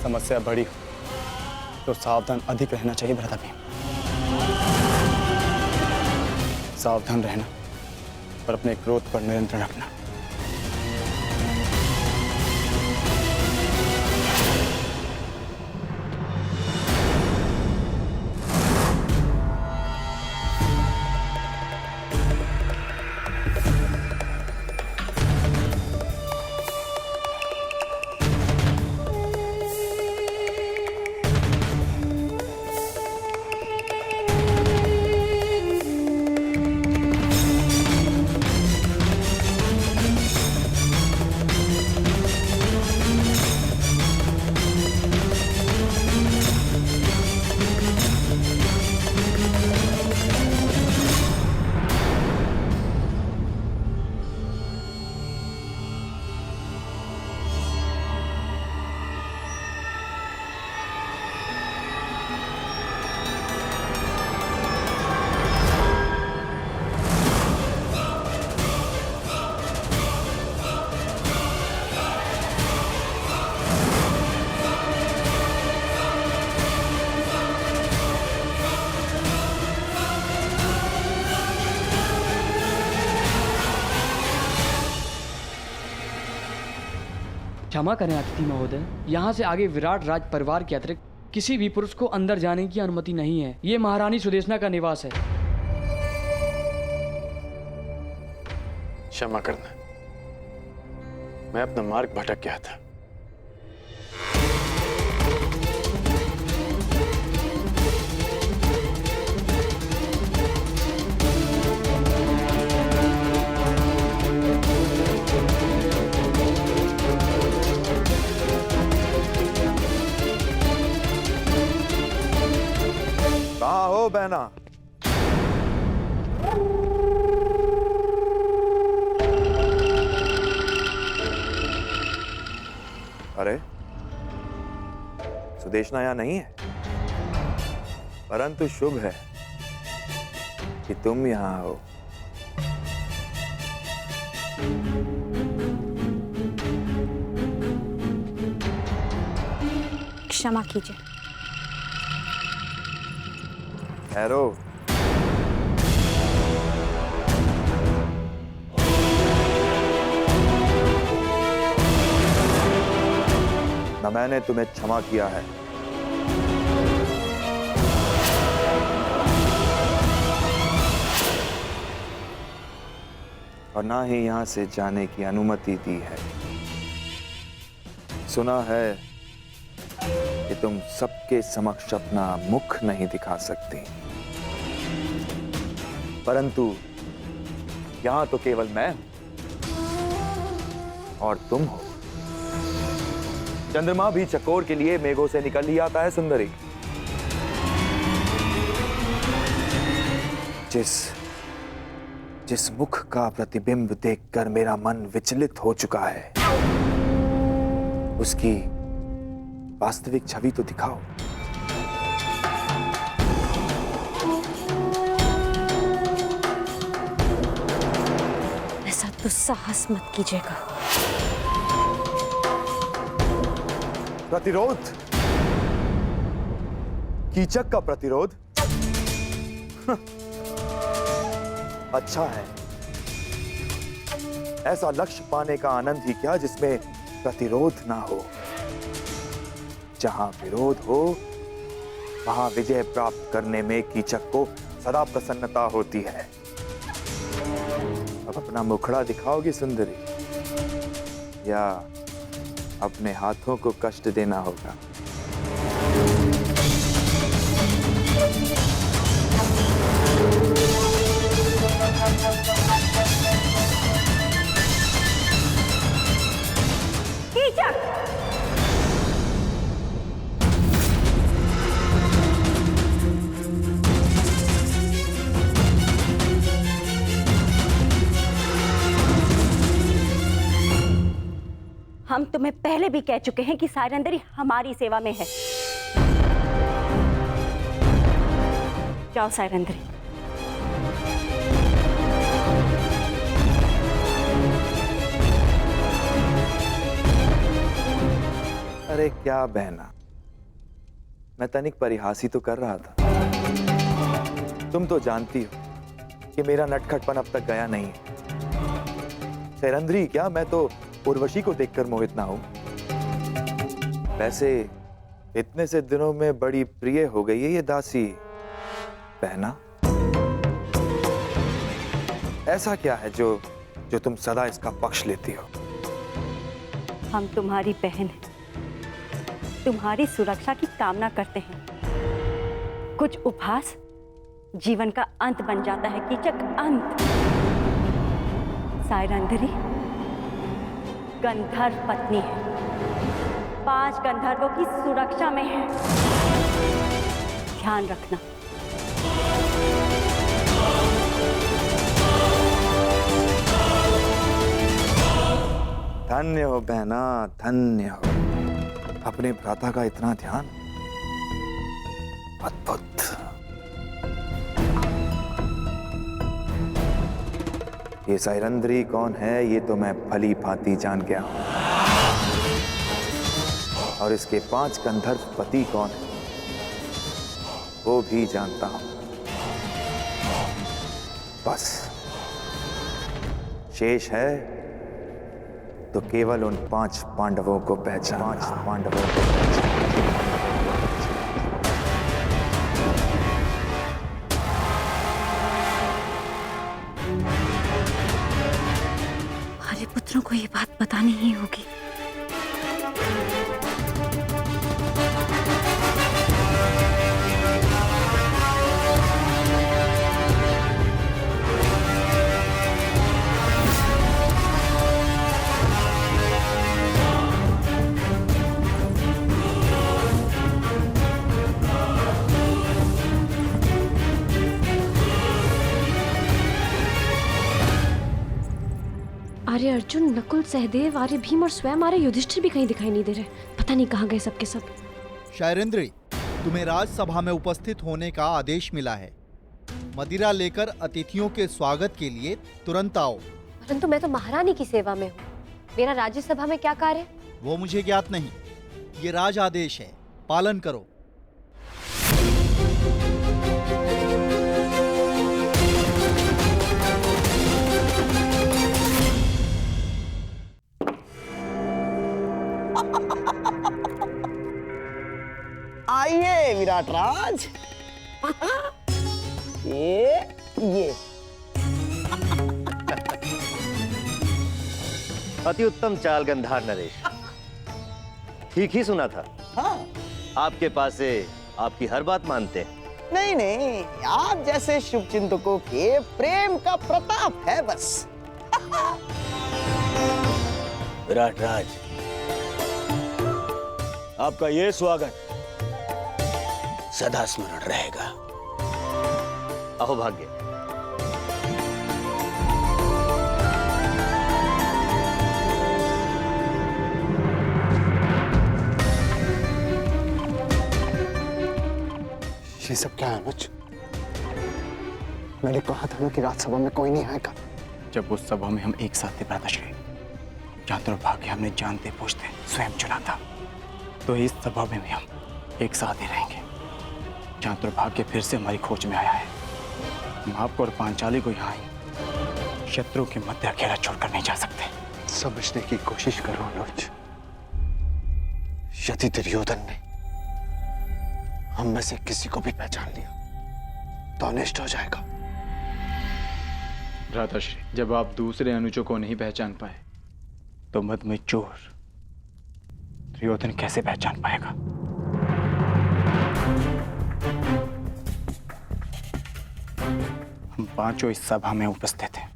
समस्या बड़ी हो तो सावधान अधिक रहना चाहिए भ्राता भीम। सावधान रहना और अपने क्रोध पर नियंत्रण रखना। क्षमा करें अतिथि महोदय, यहाँ से आगे विराट राज परिवार के अतिरिक्त किसी भी पुरुष को अंदर जाने की अनुमति नहीं है। ये महारानी सुदेशना का निवास है। क्षमा करना, मैं अपना मार्ग भटक गया था। कहाँ हो बहना? अरे सुदेशना यहाँ नहीं है, परंतु शुभ है कि तुम यहाँ हो। क्षमा कीजिए। ठहरो। न मैंने तुम्हें क्षमा किया है और ना ही यहां से जाने की अनुमति दी है। सुना है कि तुम सबके समक्ष अपना मुख नहीं दिखा सकती, परंतु यहां तो केवल मैं और तुम हो। चंद्रमा भी चकोर के लिए मेघों से निकल ही आता है सुंदरी। जिस मुख का प्रतिबिंब देखकर मेरा मन विचलित हो चुका है, उसकी वास्तविक छवि तो दिखाओ। ऐसा दुस्साहस मत कीजिएगा। प्रतिरोध? कीचक का प्रतिरोध? अच्छा है, ऐसा लक्ष्य पाने का आनंद ही क्या जिसमें प्रतिरोध ना हो। जहां विरोध हो वहां विजय प्राप्त करने में कीचक को सदा प्रसन्नता होती है। अब अपना मुखड़ा दिखाओगी सुंदरी, या अपने हाथों को कष्ट देना होगा? कीचक! हम तुम्हें पहले भी कह चुके हैं कि सायरंदरी हमारी सेवा में है। जाओ सायरंदरी। अरे क्या बहना, मैं तनिक परिहास ही तो कर रहा था। तुम तो जानती हो कि मेरा नटखटपन अब तक गया नहीं है। सैरंध्री क्या, मैं तो उर्वशी को देखकर मोहित ना हूं। वैसे इतने से दिनों में बड़ी प्रिय हो गई है ये दासी। बहना, ऐसा क्या है जो तुम सदा इसका पक्ष लेती हो? हम तुम्हारी बहन हैं, तुम्हारी सुरक्षा की कामना करते हैं। कुछ उपहास जीवन का अंत बन जाता है कीचक, अंत। सायरंध्री गंधर्व पत्नी है, 5 गंधर्वों की सुरक्षा में है, ध्यान रखना। धन्य हो बहना, धन्य हो। अपने भ्राता का इतना ध्यान, अद्भुत। ये सायरंध्री कौन है ये तो मैं भली भांति जान गया हूं, और इसके 5 गंधर्व पति कौन है वो भी जानता हूं। बस शेष है तो केवल उन 5 पांडवों को पहचान। हमारे पुत्रों को ये बात बतानी ही होगी। आर्य अर्जुन, नकुल, सहदेव, आर्य भीम और स्वयं आर्य युधिष्ठिर भी कहीं दिखाई नहीं दे रहे। पता नहीं कहाँ गए सबके सब। शायरेंद्री, तुम्हें राजसभा में उपस्थित होने का आदेश मिला है। मदिरा लेकर अतिथियों के स्वागत के लिए तुरंत आओ। परंतु मैं तो महारानी की सेवा में हूँ, मेरा राज्यसभा में क्या कार्य? वो मुझे ज्ञात नहीं, ये राज आदेश है, पालन करो। आइए विराट राज। ये अति उत्तम चाल गंधार नरेश, ठीक ही सुना था। हाँ, आपके पास से आपकी हर बात मानते हैं। नहीं नहीं, आप जैसे शुभ चिंतकों के प्रेम का प्रताप है बस। विराट राज, आपका ये स्वागत सदा स्मरण रहेगा। अहो भाग्य। ये सब क्या है अनुज? मैंने कहा था ना कि राजसभा में कोई नहीं आएगा। जब उस सभा में हम एक साथ थे भ्राताश्री, जहाँ दुर्भाग्य हमने जानते पूछते स्वयं चुना था, तो इस सभा में भी हम एक साथ ही रहेंगे। जहाँ दुर्भाग्य फिर से हमारी खोज में आया है, हम आपको और पांचाली को यहाँ ही शत्रु के मध्य अकेला छोड़कर नहीं जा सकते। समझने की कोशिश करो अनुज। यदि दुर्योधन ने हम में से किसी को भी पहचान लिया तो अनिष्ट हो जाएगा। भ्राताश्री, जब आप दूसरे अनुजों को नहीं पहचान पाए तो मद में चोर दुर्योधन कैसे पहचान पाएगा? हम 5 इस सभा में उपस्थित हैं।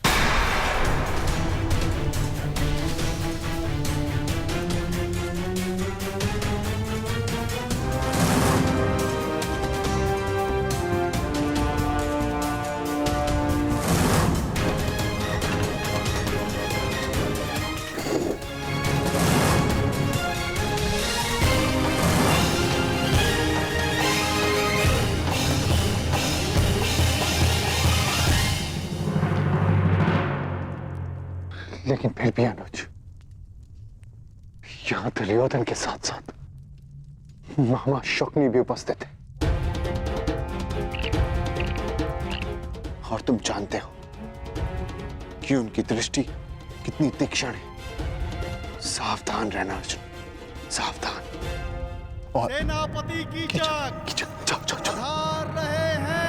लेकिन फिर भी अनुज, यहाँ दुर्योधन के साथ साथ मामा शकुनी भी उपस्थित थे। और तुम जानते हो कि उनकी दृष्टि कितनी तीक्ष्ण है। सावधान रहना अर्जुन, सावधान। और सेनापति कीचक जाओ जाओ जाओ। पधार रहे हैं।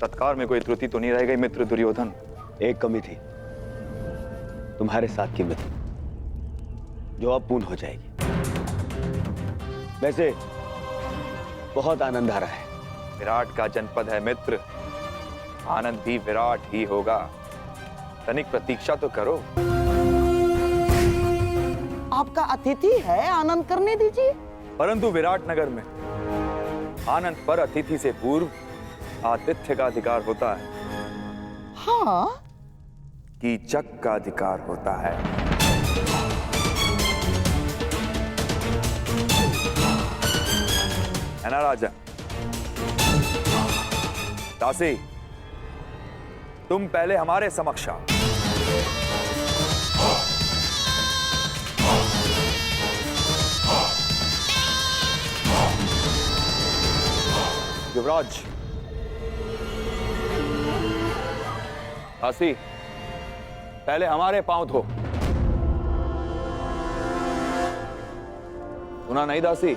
तत्कार में कोई त्रुटि तो नहीं रह गई मित्र दुर्योधन? एक कमी थी, तुम्हारे साथ की मित्र, जो अब पूर्ण हो जाएगी। वैसे बहुत आनंद आ रहा है। विराट का जनपद है मित्र, आनंद भी विराट ही होगा। तनिक प्रतीक्षा तो करो। आपका अतिथि है, आनंद करने दीजिए। परंतु विराट नगर में आनंद पर अतिथि से पूर्व आतिथ्य का अधिकार होता है। हाँ, कीचक का अधिकार होता है। है ना राजा? दासी, तुम पहले हमारे समक्ष आओ। युवराज, दासी, पहले हमारे पांव धो। सुना नहीं दासी?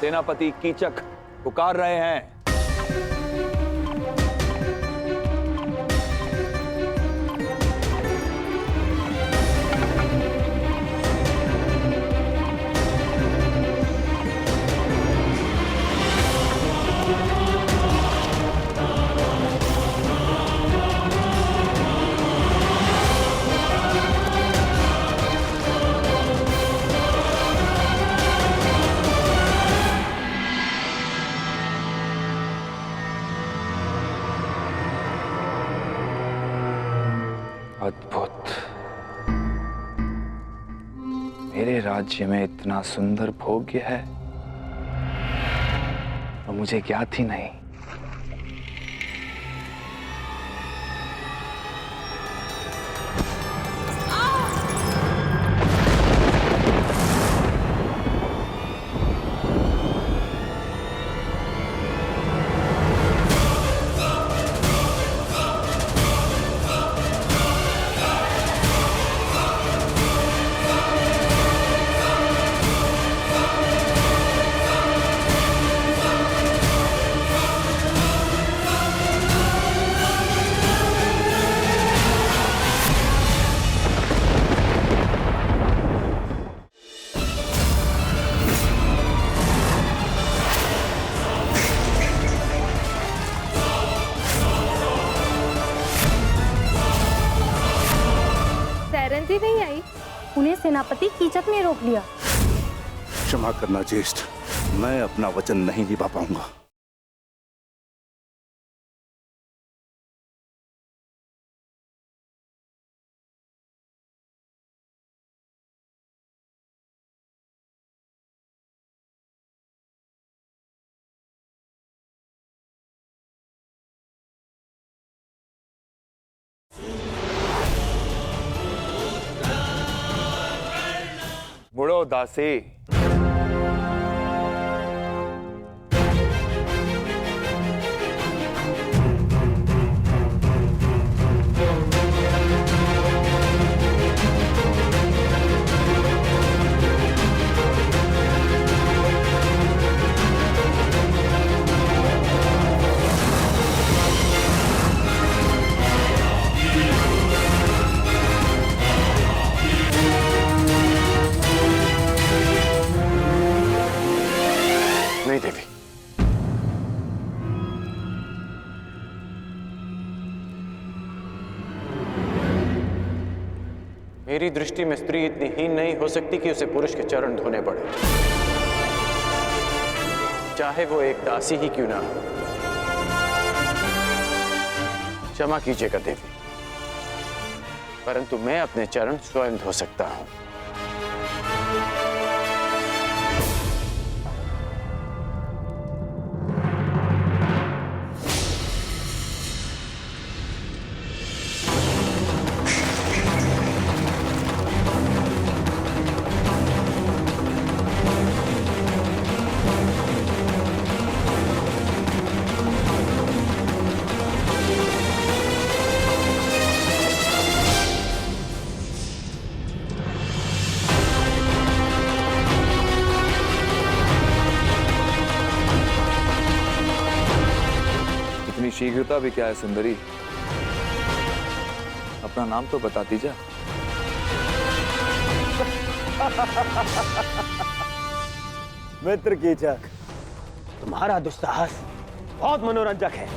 सेनापति कीचक पुकार रहे हैं। अद्भुत। मेरे राज्य में इतना सुंदर भोग्य है और मुझे ज्ञात ही नहीं। नहीं आई, उन्हें सेनापति कीचक ने रोक लिया। क्षमा करना ज्येष्ठ, मैं अपना वचन नहीं निभा पाऊंगा। मुड़ो दासी। नहीं देवी, मेरी दृष्टि में स्त्री इतनी हीन नहीं हो सकती कि उसे पुरुष के चरण धोने पड़े, चाहे वो एक दासी ही क्यों ना हो। क्षमा कीजिएगा देवी, परंतु मैं अपने चरण स्वयं धो सकता हूं। शीघ्रता भी क्या है सुंदरी, अपना नाम तो बताती जा। मित्र कीचक, तुम्हारा दुस्साहस बहुत मनोरंजक है।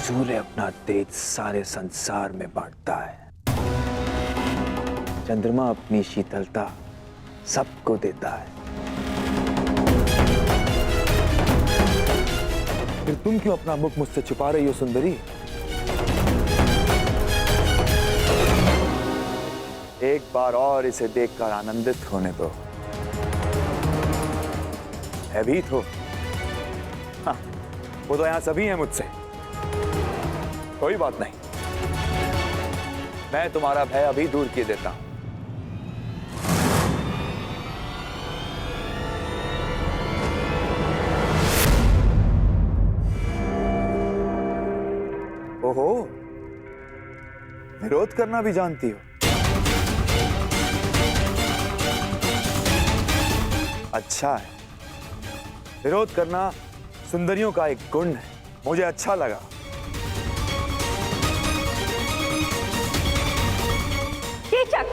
सूर्य अपना तेज सारे संसार में बांटता है, चंद्रमा अपनी शीतलता सबको देता है। फिर तुम क्यों अपना मुख मुझसे छुपा रही हो सुंदरी? एक बार और इसे देखकर आनंदित होने दो। भयभीत हो? हाँ, वो तो यहां सभी हैं मुझसे। कोई बात नहीं, मैं तुम्हारा भय अभी दूर किए देता हूं। ओहो, विरोध करना भी जानती हो? अच्छा है, विरोध करना सुंदरियों का एक गुण है, मुझे अच्छा लगा। कीचक,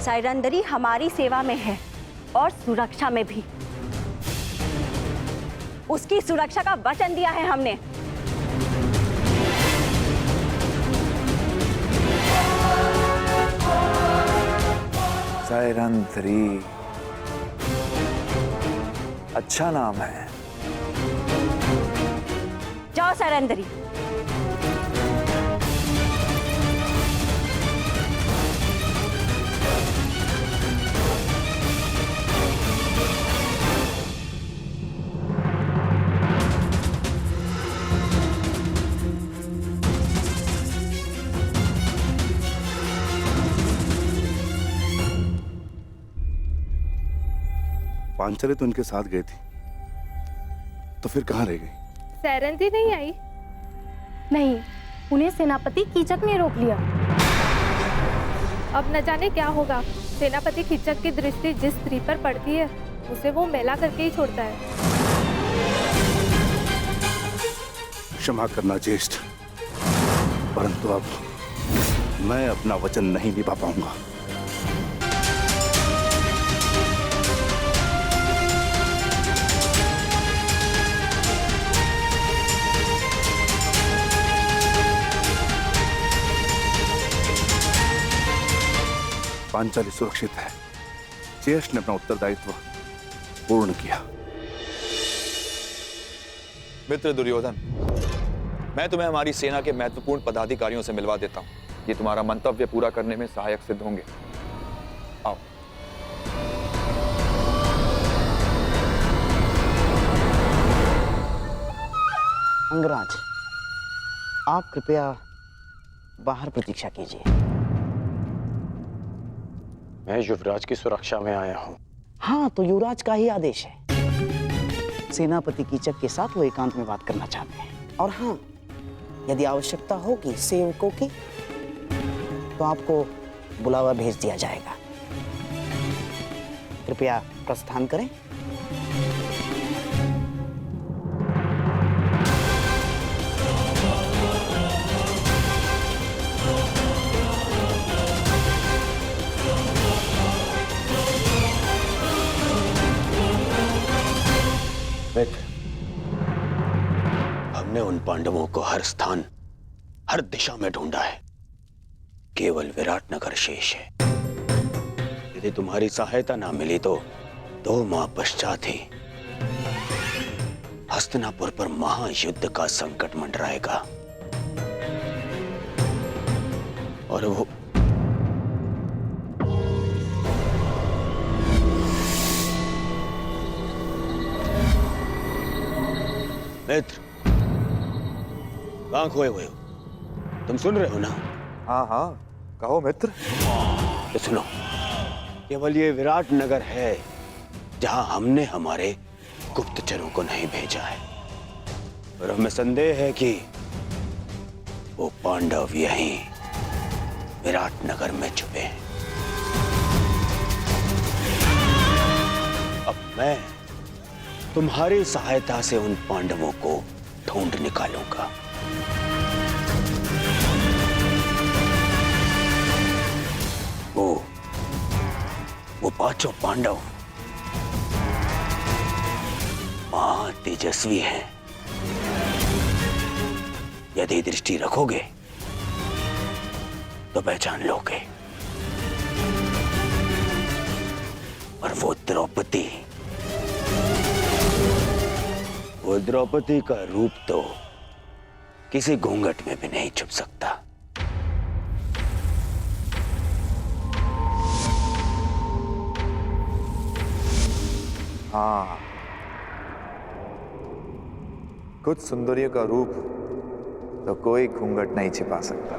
साइरंदरी हमारी सेवा में है और सुरक्षा में भी। उसकी सुरक्षा का वचन दिया है हमने। साइरंदरी अच्छा नाम है। जाओ साइरंदरी। पांचाली तो उनके साथ गई थी, तो फिर कहाँ रह गई? सैरंधी नहीं आई? नहीं, उन्हें सेनापति कीचक ने रोक लिया। अब न जाने क्या होगा। सेनापति कीचक की दृष्टि जिस स्त्री पर पड़ती है उसे वो मैला करके ही छोड़ता है। क्षमा करना ज्येष्ठ, परंतु अब मैं अपना वचन नहीं निभा पाऊंगा। पांचाली सुरक्षित है, ज्येष्ठ ने अपना उत्तरदायित्व पूर्ण किया। मित्र दुर्योधन, मैं तुम्हें हमारी सेना के महत्वपूर्ण पदाधिकारियों से मिलवा देता हूं। ये तुम्हारा मंतव्य पूरा करने में सहायक सिद्ध होंगे। आओ। अंगराज, आप कृपया बाहर प्रतीक्षा कीजिए। मैं युवराज की सुरक्षा में आया हूँ। हाँ, तो युवराज का ही आदेश है। सेनापति कीचक के साथ वो एकांत में बात करना चाहते हैं। और हाँ, यदि आवश्यकता होगी सेवकों की, तो आपको बुलावा भेज दिया जाएगा। कृपया प्रस्थान करें। मित्र, हमने उन पांडवों को हर स्थान, हर दिशा में ढूंढा है। केवल विराटनगर शेष है। यदि तुम्हारी सहायता ना मिली तो 2 माह पश्चात ही हस्तिनापुर पर महायुद्ध का संकट मंडराएगा। और वो मित्र, कहां खोए हुए हो? तुम सुन रहे हो ना? हाँ हाँ, कहो मित्र। तो सुनो, केवल ये विराटनगर है जहां हमने हमारे गुप्तचरों को नहीं भेजा है। और हमें संदेह है कि वो पांडव यहीं विराटनगर में छुपे हैं। अब मैं तुम्हारी सहायता से उन पांडवों को ढूंढ निकालूंगा। वो पांचों पांडव महा तेजस्वी हैं। यदि दृष्टि रखोगे तो पहचान लोगे। और वो द्रौपदी का रूप तो किसी घूंघट में भी नहीं छुप सकता। हाँ, कुछ सुंदरियों का रूप तो कोई घूंघट नहीं छिपा सकता।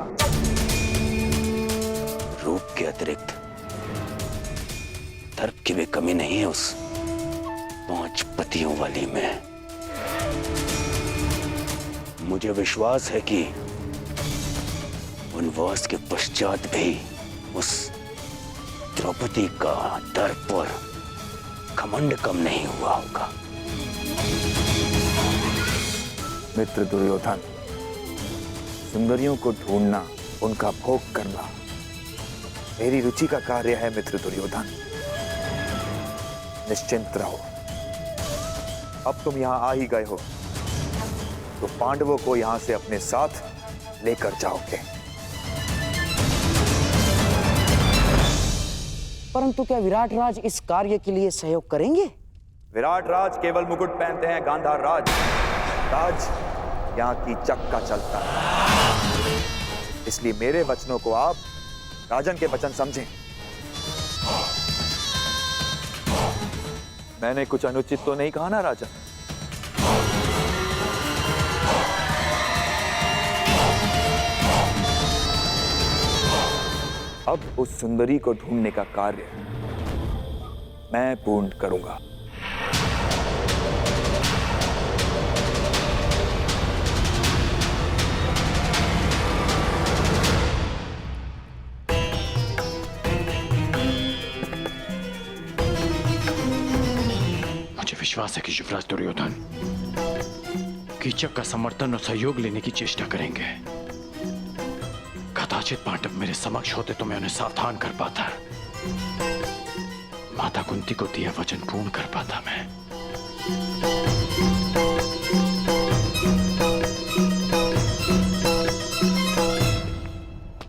रूप के अतिरिक्त दर्प की भी कमी नहीं है उस 5 पतियों वाली में। मुझे विश्वास है कि वनवास के पश्चात भी उस द्रौपदी का दर्प और घमंड कम नहीं हुआ होगा। मित्र दुर्योधन, सुंदरियों को ढूंढना, उनका भोग करना मेरी रुचि का कार्य है। मित्र दुर्योधन, निश्चिंत रहो। अब तुम यहां आ ही गए हो तो पांडवों को यहां से अपने साथ लेकर जाओगे। परंतु क्या विराट राज इस कार्य के लिए सहयोग करेंगे? विराट राज केवल मुकुट पहनते हैं, गांधार राज यहाँ की चक्का चलता है। इसलिए मेरे वचनों को आप राजन के वचन समझें। मैंने कुछ अनुचित तो नहीं कहा ना राजन? अब उस सुंदरी को ढूंढने का कार्य मैं पूर्ण करूंगा। मुझे विश्वास है कि युवराज दुर्योधन कीचक का समर्थन और सहयोग लेने की चेष्टा करेंगे। कदाचित पांडव मेरे समक्ष होते तो मैं उन्हें सावधान कर पाता, माता कुंती को दिया वचन पूर्ण कर पाता मैं।